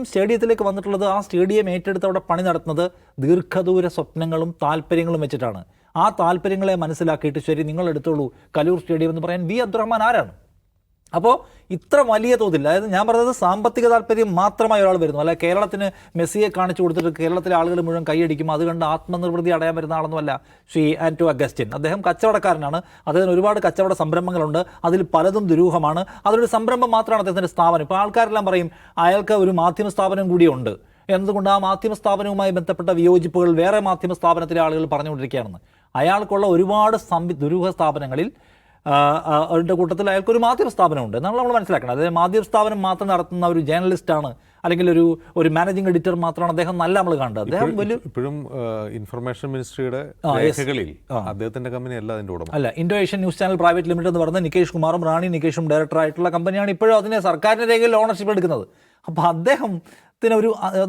സ്റ്റേഡിയത്തിലേക്ക് വന്നിട്ടുള്ളത് ആ സ്റ്റേഡിയം ഏറ്റെടുത്ത് അവിടെ പണി നടത്തുന്നത് ദീർഘദൂര സ്വപ്നങ്ങളും താല്പര്യങ്ങളും വെച്ചിട്ടാണ്. ആ താല്പര്യങ്ങളെ മനസ്സിലാക്കിയിട്ട് ശരി നിങ്ങൾ എടുത്തോളൂ കലൂർ സ്റ്റേഡിയം എന്ന് പറയാൻ വി അബ്ദുറഹ്മാൻ ആരാണ്? അപ്പോൾ ഇത്ര വലിയ തോതിൽ, അതായത് ഞാൻ പറഞ്ഞത് സാമ്പത്തിക താല്പര്യം മാത്രമായി ഒരാൾ വരുന്നു, അല്ല കേരളത്തിന് മെസ്സിയെ കാണിച്ചു കൊടുത്തിട്ട് കേരളത്തിലെ ആളുകൾ മുഴുവൻ കൈയടിക്കും അത് കണ്ട് ആത്മനിർവൃതി അടയാൻ വരുന്ന ആളൊന്നുമല്ല ശ്രീ ആന്റോ അഗസ്റ്റിൻ. അദ്ദേഹം കച്ചവടക്കാരനാണ്, അദ്ദേഹത്തിന് ഒരുപാട് കച്ചവട സംരംഭങ്ങളുണ്ട്, അതിൽ പലതും ദുരൂഹമാണ്. അതൊരു സംരംഭം മാത്രമാണ് അദ്ദേഹത്തിൻ്റെ സ്ഥാപനം. ഇപ്പോൾ ആൾക്കാരെല്ലാം പറയും അയാൾക്ക് ഒരു മാധ്യമ സ്ഥാപനം കൂടിയുണ്ട്, എന്തുകൊണ്ട് ആ മാധ്യമ സ്ഥാപനവുമായി ബന്ധപ്പെട്ട വിയോജിപ്പുകൾ വേറെ മാധ്യമ സ്ഥാപനത്തിലെ ആളുകൾ പറഞ്ഞുകൊണ്ടിരിക്കുകയാണെന്ന്. അയാൾക്കുള്ള ഒരുപാട് ദുരൂഹ സ്ഥാപനങ്ങളിൽ അവരുടെ കൂട്ടത്തിൽ അയാൾക്കൊരു മാധ്യമ സ്ഥാപനമുണ്ട് എന്നാണ് നമ്മൾ മനസ്സിലാക്കണം. അതായത് മാധ്യമ സ്ഥാപനം മാത്രം നടത്തുന്ന ഒരു ജേർണലിസ്റ്റാണ് അല്ലെങ്കിൽ ഒരു മാനേജിംഗ് എഡിറ്റർ മാത്രമാണ് അദ്ദേഹം നല്ല നമ്മൾ കണ്ടത്. അദ്ദേഹം വലിയ ഇപ്പോഴും ഇൻഫർമേഷൻ മിനിസ്ട്രിയുടെ രേഖകളിൽ അദ്ദേഹത്തിന്റെ കമ്പനി അല്ല അതിന്റെ ഉടമ അല്ല. Indo Asian news channel private limited എന്ന് പറയുന്ന നികേഷ് കുമാറും റാണി നികേഷും ഡയറക്ടറായിട്ടുള്ള കമ്പനിയാണ് ഇപ്പോഴും അതിനെ സർക്കാരിൻ്റെ രേഖയിൽ ഓണർഷിപ്പ് എടുക്കുന്നത്. അപ്പോൾ അദ്ദേഹത്തിന്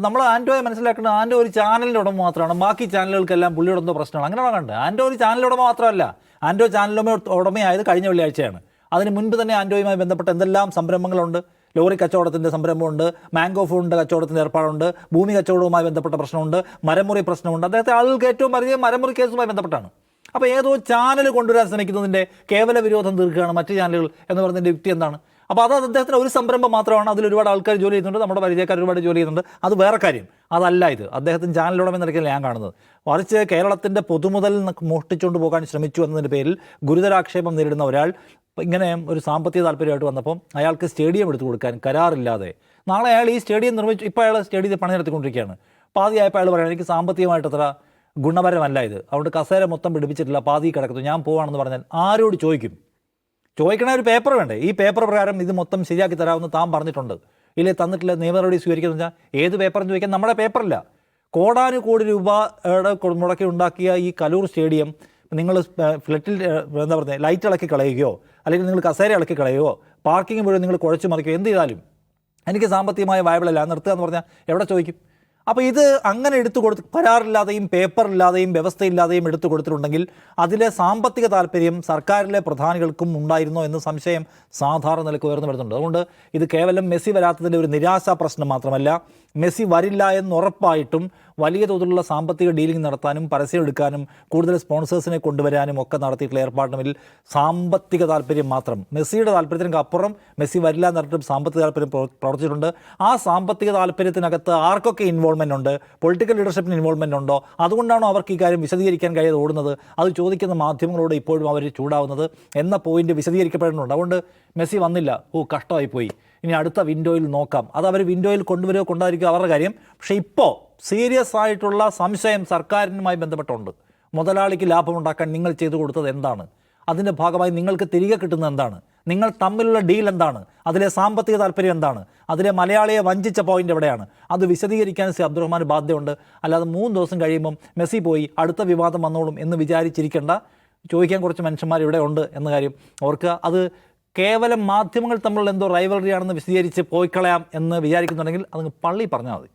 നമ്മൾ ആൻഡോയെ മനസ്സിലാക്കുന്നത് ആൻഡോ ഒരു ചാനലിൻ്റെ ഉടമ മാത്രമാണ്, ബാക്കി ചാനലുകൾക്കെല്ലാം പുള്ളിയുടെ എന്തോ പ്രശ്നമാണ്. അങ്ങനെയാണ് കണ്ടത്. ആൻഡോ ഒരു ചാനലിൻ്റെ ഉടമ മാത്രമല്ല, ആൻഡോ ചാനലിൻ്റെ ഉടമയായത് കഴിഞ്ഞ വെള്ളിയാഴ്ചയാണ്. അതിന് മുൻപ് തന്നെ ആൻഡോയുമായി ബന്ധപ്പെട്ട എന്തെല്ലാം സംരംഭങ്ങളുണ്ട്. ലോറി കച്ചവടത്തിൻ്റെ സംരംഭമുണ്ട്, മാംഗോ ഫുഡിൻ്റെ കച്ചവടത്തിൻ്റെ ഏർപ്പാടുണ്ട്, ഭൂമി കച്ചവടവുമായി ബന്ധപ്പെട്ട പ്രശ്നമുണ്ട്, മരമുറി പ്രശ്നമുണ്ട്. അദ്ദേഹത്തെ ആളുകൾക്ക് ഏറ്റവും വലിയ മരമുറി കേസുമായി ബന്ധപ്പെട്ടാണ്. അപ്പോൾ ഏതോ ചാനൽ കൊണ്ടുവരാൻ ശ്രമിക്കുന്നതിൻ്റെ കേവല വിരോധം തീർക്കുകയാണ് മറ്റ് ചാനലുകൾ എന്ന് പറയുന്നതിൻ്റെ യുക്തി എന്താണ്? അപ്പോൾ അത് അദ്ദേഹത്തിന് ഒരു സംരംഭം മാത്രമാണ്, അതിൽ ഒരുപാട് ആൾക്കാർ ജോലി ചെയ്യുന്നുണ്ട്, നമ്മുടെ പരിചയക്കാർ ഒരുപാട് ജോലി ചെയ്യുന്നുണ്ട്, അത് വേറെ കാര്യം. അതല്ല ഇത് അദ്ദേഹത്തിന് ചാനലുടമ നിലയ്ക്കല്ല ഞാൻ കാണുന്നത്. മറിച്ച് കേരളത്തിൻ്റെ പൊതുമുതൽ മോഷ്ടിച്ചുകൊണ്ട് പോകാൻ ശ്രമിച്ചു എന്നതിൻ്റെ പേരിൽ ഗുരുതരാക്ഷേപം നേരിടുന്ന ഒരാൾ ഇങ്ങനെ ഒരു സാമ്പത്തിക താല്പര്യമായിട്ട് വന്നപ്പോൾ അയാൾക്ക് സ്റ്റേഡിയം എടുത്തു കൊടുക്കാൻ കരാറില്ലാതെ, നാളെ അയാൾ ഈ സ്റ്റേഡിയം നിർമ്മിച്ചു, ഇപ്പോൾ അയാൾ സ്റ്റേഡിയത്തിൽ പണി നടത്തിക്കൊണ്ടിരിക്കുകയാണ്. പാതിയായപ്പോൾ അയാൾ പറയുന്നത് എനിക്ക് സാമ്പത്തികമായിട്ട് അത്ര ഗുണപരമല്ല ഇത്, അതുകൊണ്ട് കസേര മൊത്തം പിടിപ്പിച്ചിട്ടില്ല, പാതി കിടക്കുന്നു, ഞാൻ പോവാണെന്ന് പറഞ്ഞാൽ ആരോട് ചോദിക്കും? ചോദിക്കണ ഒരു പേപ്പർ വേണ്ടേ? ഈ പേപ്പർ പ്രകാരം ഇത് മൊത്തം ശരിയാക്കി തരാമെന്ന് താൻ പറഞ്ഞിട്ടുണ്ട്, ഇല്ലേ തന്നിട്ടില്ല, നിയമനടപടി സ്വീകരിക്കുന്നത് വെച്ചാൽ ഏത് പേപ്പറെന്ന് ചോദിക്കാൻ നമ്മുടെ പേപ്പറില്ല. കോടാനുകോടി രൂപയുടെ മുടക്കി ഉണ്ടാക്കിയ ഈ കലൂർ സ്റ്റേഡിയം നിങ്ങൾ ഫ്ലറ്റിൽ എന്താ പറയുക ലൈറ്റ് ഇളക്കി കളയുകയോ അല്ലെങ്കിൽ നിങ്ങൾ കസേര ഇളക്കി കളയുകയോ പാർക്കിംഗ് മുഴുവൻ നിങ്ങൾ കുഴച്ച് മറിക്കുകയോ എന്ത് ചെയ്താലും എനിക്ക് സാമ്പത്തികമായ വയബിളല്ല നിർത്തുക എന്ന് പറഞ്ഞാൽ എവിടെ ചോദിക്കും? അപ്പോൾ ഇത് അങ്ങനെ എടുത്തു കൊടുത്ത് കരാറില്ലാതെയും പേപ്പറില്ലാതെയും വ്യവസ്ഥയില്ലാതെയും എടുത്തു കൊടുത്തിട്ടുണ്ടെങ്കിൽ അതിലെ സാമ്പത്തിക താല്പര്യം സർക്കാരിലെ പ്രധാനികൾക്കും ഉണ്ടായിരുന്നോ എന്ന് സംശയം സാധാരണ നിലയ്ക്ക് ഉയർന്നു വരുന്നുണ്ട്. അതുകൊണ്ട് ഇത് കേവലം മെസ്സി വരാത്തതിൻ്റെ ഒരു നിരാശാ പ്രശ്നം മാത്രമല്ല, മെസ്സി വരില്ല എന്നുറപ്പായിട്ടും വലിയ തോതിലുള്ള സാമ്പത്തിക ഡീലിംഗ് നടത്താനും പരസ്യം എടുക്കാനും കൂടുതൽ സ്പോൺസേഴ്സിനെ കൊണ്ടുവരാനും ഒക്കെ നടത്തിയിട്ടുള്ള ഏർപ്പാടിന് സാമ്പത്തിക താല്പര്യം മാത്രം, മെസ്സിയുടെ താല്പര്യത്തിനൊക്കെ അപ്പുറം മെസ്സി വരില്ല എന്ന് പറഞ്ഞിട്ടും സാമ്പത്തിക താല്പര്യം പ്രവർത്തിച്ചിട്ടുണ്ട്. ആ സാമ്പത്തിക താല്പര്യത്തിനകത്ത് ആർക്കൊക്കെ ഇൻവോൾവ്മെൻ്റ് ഉണ്ട്, പൊളിറ്റിക്കൽ ലീഡർഷിപ്പിന് ഇൻവോൾവ്മെൻ്റ് ഉണ്ടോ, അതുകൊണ്ടാണോ അവർക്ക് ഈ കാര്യം വിശദീകരിക്കാൻ കഴിയാതെ ഓടുന്നത്? അത് ചോദിക്കുന്ന മാധ്യമങ്ങളോട് ഇപ്പോഴും അവർ ചൂടാവുന്നത് എന്ന പോയിന്റ് വിശദീകരിക്കപ്പെടുന്നുണ്ട്. അതുകൊണ്ട് മെസ്സി വന്നില്ല, കഷ്ടമായിപ്പോയി, ഇനി അടുത്ത വിൻഡോയിൽ നോക്കാം, അത് അവർ വിൻഡോയിൽ കൊണ്ടുവരുമോ കൊണ്ടായിരിക്കും അവരുടെ കാര്യം. പക്ഷേ ഇപ്പോൾ സീരിയസ് ആയിട്ടുള്ള സംശയം സർക്കാരിനുമായി ബന്ധപ്പെട്ടുണ്ട്. മുതലാളിക്ക് ലാഭമുണ്ടാക്കാൻ നിങ്ങൾ ചെയ്തു കൊടുത്തത് എന്താണ്? അതിൻ്റെ ഭാഗമായി നിങ്ങൾക്ക് തിരികെ കിട്ടുന്നത് എന്താണ്? നിങ്ങൾ തമ്മിലുള്ള ഡീൽ എന്താണ്? അതിലെ സാമ്പത്തിക താല്പര്യം എന്താണ്? അതിലെ മലയാളിയെ വഞ്ചിച്ച പോയിന്റ് എവിടെയാണ്? അത് വിശദീകരിക്കാൻ സി അബ്ദുറഹ്മാൻ ബാധ്യതയുണ്ട്. അല്ലാതെ 3 ദിവസം കഴിയുമ്പം മെസ്സി പോയി അടുത്ത വിവാദം വന്നോളും എന്ന് വിചാരിച്ചിരിക്കേണ്ട. ചോദിക്കാൻ കുറച്ച് മനുഷ്യന്മാർ ഇവിടെ ഉണ്ട് എന്ന കാര്യം ഓർക്കുക. അത് കേവലം മാധ്യമങ്ങൾ തമ്മിലുള്ള എന്തോ റൈവലറി ആണെന്ന് വിശദീകരിച്ച് പോയിക്കളയാം എന്ന് വിചാരിക്കുന്നുണ്ടെങ്കിൽ അതങ്ങ് പള്ളി പറഞ്ഞാൽ മതി.